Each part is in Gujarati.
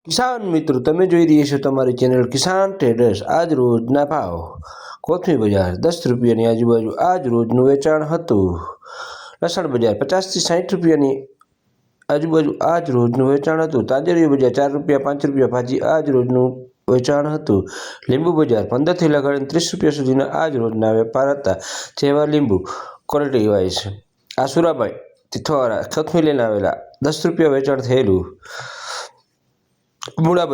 કિસાન મિત્રો, તમે જોઈ રહ્યા છો તમારી ચેનલ કિસાન ટ્રેડર્સ। આજ રોજના ભાવ કોથમી બજાર 10 રૂપિયાની આજુબાજુ આજ રોજનું વેચાણ હતું। લસણ બજાર 50 થી 60 રૂપિયાની આજુબાજુ આજ રોજનું વેચાણ હતું। તાજેરી બજાર 4 રૂપિયા 5 રૂપિયા ભાજી આજ રોજનું વેચાણ હતું। લીંબુ બજાર 15 થી લગાડીને 30 રૂપિયા સુધીના આજ રોજના વેપાર હતા। જેવા લીંબુ ક્વોલિટી વાઇઝ આસુરાભાઈ તિથવારા કોથમી લઈને આવેલા 10 રૂપિયા વેચાણ થયેલું। મૂળા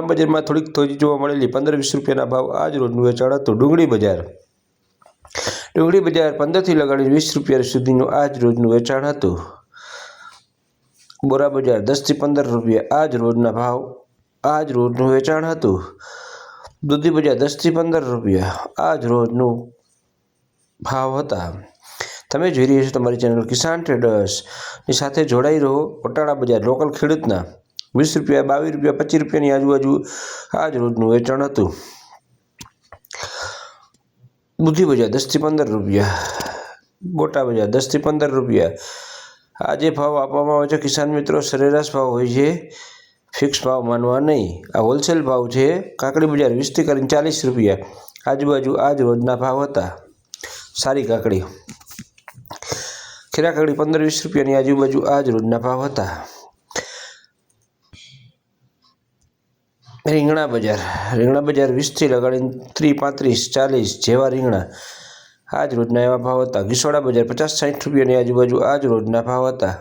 બજારમાં થોડીક થોજી જોવા મળેલી 15-20 રૂપિયાના ભાવ આજ રોજનું વેચાણ હતું। ડુંગળી બજાર 15 થી લગાડીને 20 રૂપિયા સુધીનું આજ રોજનું વેચાણ હતું। બોરા બજાર 10 થી 15 રૂપિયા આજ રોજના ભાવ આજ રોજનું વેચાણ હતું। દૂધી બજાર 10 થી 15 રૂપિયા આજ રોજનું ભાવ હતા। તમે જોઈ રહ્યા છો તમારી ચેનલ કિસાન ટ્રેડર્સ ની સાથે જોડાઈ રહો। પટાણા બજાર લોકલ ખેડૂતના 20 રૂપિયા 22 રૂપિયા 25 રૂપિયાની આજુબાજુ આજ રોજનું વેચાણ હતું। દૂધી બજાર 10 થી 15 રૂપિયા ગોટા બજાર 10 થી 15 રૂપિયા આજે ભાવ આપવામાં આવે છે કિસાન મિત્રો। સરેરાશ ભાવ હોય છે, ફિક્સ ભાવ માનવા નહીં। આ હોલસેલ ભાવ છે। કાકડી બજાર 20 થી કરીને 40 રૂપિયા આજુબાજુ આજ રોજના ભાવ હતા। સારી કાકડી ખેરા કાકડી 15-20 રૂપિયાની આજુબાજુ આજ રોજના ભાવ હતા। રીંગણા બજાર 20 થી લગાડીને 30, 35, 40 જેવા રીંગણા આજ રોજના એવા ભાવ હતા। ગીસોડા બજાર 50-60 રૂપિયાની આજુબાજુ આજ રોજના ભાવ હતા।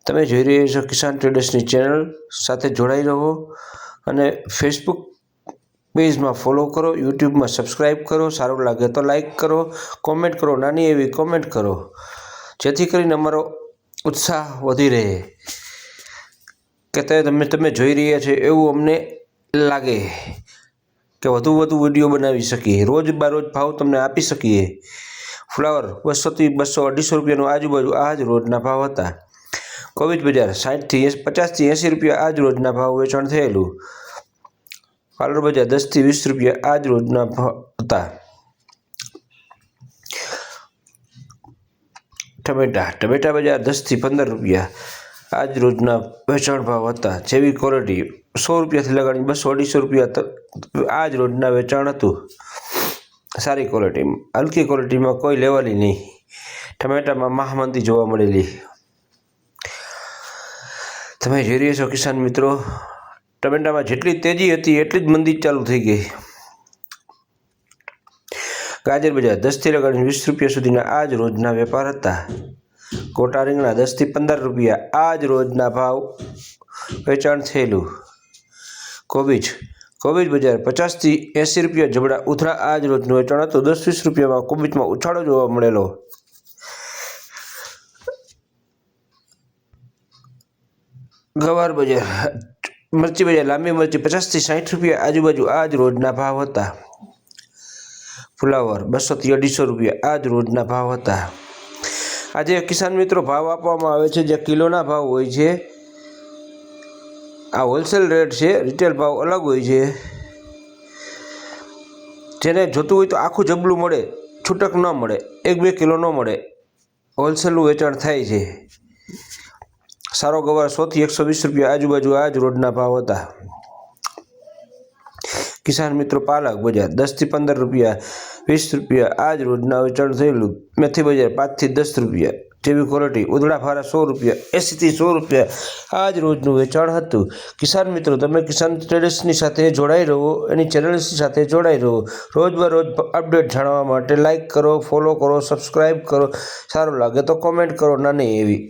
તમે જોઈ રહ્યા છો કિસાન ટ્રેડર્સની ચેનલ સાથે જોડાઈ રહો અને ફેસબુક પેજમાં ફોલો કરો, યુટ્યુબમાં સબસ્ક્રાઈબ કરો। સારું લાગે તો લાઈક કરો, કોમેન્ટ કરો, નાની એવી કોમેન્ટ કરો, જેથી કરીને અમારો ઉત્સાહ વધી રહે કે તમે જોઈ રહ્યા છો એવું અમને લાગે કે વધુ વિડીયો બનાવી શકીએ, રોજ બારોજ ભાવ તમને આપી શકીએ। ફ્લાવર 200 થી 200, 250 રૂપિયાનું આજુબાજુ આજ રોજના ભાવ હતા। કોબીજ બજાર 50 થી 80 રૂપિયા આજ રોજના ભાવ વેચાણ થયેલું। પાલર બજાર 10 થી 20 રૂપિયા આજ રોજના ભાવ હતા। ટમેટા બજાર 10 થી 15 રૂપિયા આજ રોજના વેચાણ ભાવ હતા। જેવી ક્વોલિટી 100 રૂપિયાથી લગાડીને 200-250 રૂપિયા આજ રોજના વેચાણ હતું। સારી ક્વોલિટી, હલકી ક્વોલિટીમાં કોઈ લેવાની નહીં। ટમેટામાં મહામંદી જોવા મળેલી। તમે જોઈ રહ્યા છો કિસાન મિત્રો, ટમેટામાં જેટલી તેજી હતી એટલી જ મંદી ચાલુ થઈ ગઈ। ગાજર બજાર 10 થી લગાડીને 20 રૂપિયા સુધીના આજ રોજના વેપાર હતા। ગોટા રીંગણા 10 થી 15 રૂપિયા આજ રોજના ભાવ વેચાણ થયેલું। કોબીજ બજાર 50 થી 80 રૂપિયા જબડા ઉથરા આજ રોજનું વેચાણ હતું। 10-20 રૂપિયામાં કોબીજમાં ઉછાળો જોવા મળેલો। ગવાર બજાર મરચી બજાર લાંબી મરચી 50 થી 60 રૂપિયા આજુબાજુ આજ રોજના ભાવ હતા। ફ્લાવર 200 થી 250 રૂપિયા આજ રોજના ભાવ હતા। આજે કિસાન મિત્રો ભાવ આપવામાં આવે છે જે કિલોના ભાવ હોય છે। આ હોલસેલ રેટ છે, રિટેલ ભાવ અલગ હોય છે। જેને જોતું હોય તો આખું જબલું મળે, છૂટક ન મળે, 1-2 કિલો ન મળે, હોલસેલનું વેચાણ થાય છે। સારો ગવાર 100 થી 120 રૂપિયા આજુબાજુ આજ રોજના ભાવ હતા। કિસાન મિત્રો પાલક બજાર 10 થી 15 રૂપિયા 20 રૂપિયા આજ રોજના વેચાણ થયેલું। મેથી બજાર 5 થી 10 રૂપિયા જેવી ક્વોલિટી ઉધડા ફારા 100 રૂપિયા 80 થી 100 રૂપિયા આજ રોજનું વેચાણ હતું। કિસાન મિત્રો, તમે કિસાન ટ્રેડર્સની સાથે જોડાઈ રહો, એની ચેનલ્સની સાથે જોડાઈ રહો। રોજ અપડેટ જાણવા માટે લાઈક કરો, ફોલો કરો, સબસ્ક્રાઈબ કરો, સારું લાગે તો કોમેન્ટ કરો નાની એવી।